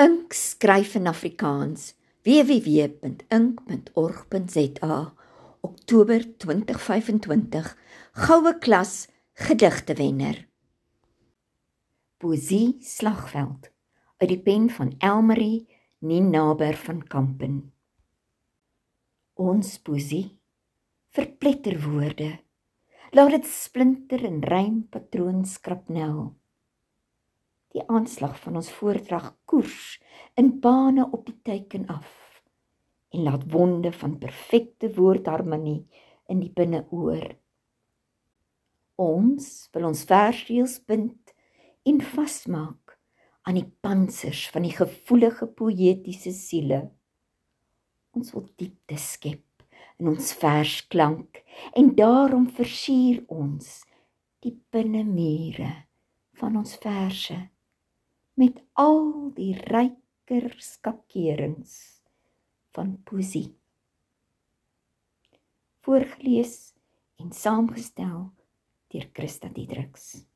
Ink skryf in Afrikaans, www.ink.org.za, Oktober 2025, Goue Klas Gedigtewenner. Poesie Slagveld, uit die pen van Elmarie Nienaber van Kampen. Ons poesie, verpletter woorde, laat dit splinter in rympatroon skrapnel. Die aanslag van ons voordrag koers in bane op die teiken af en laat wonde van perfekte woordharmonie in die binneoor. Ons wil ons versreëls bind en vasmaak aan die pansers van die gevoelige poëtiese siele. Ons wil diepte skep in ons versklank en daarom versier ons die binnemure van ons verse met al die ryker skakerings van poesie. Voorgelees en saamgestel deur Christa Diedriks.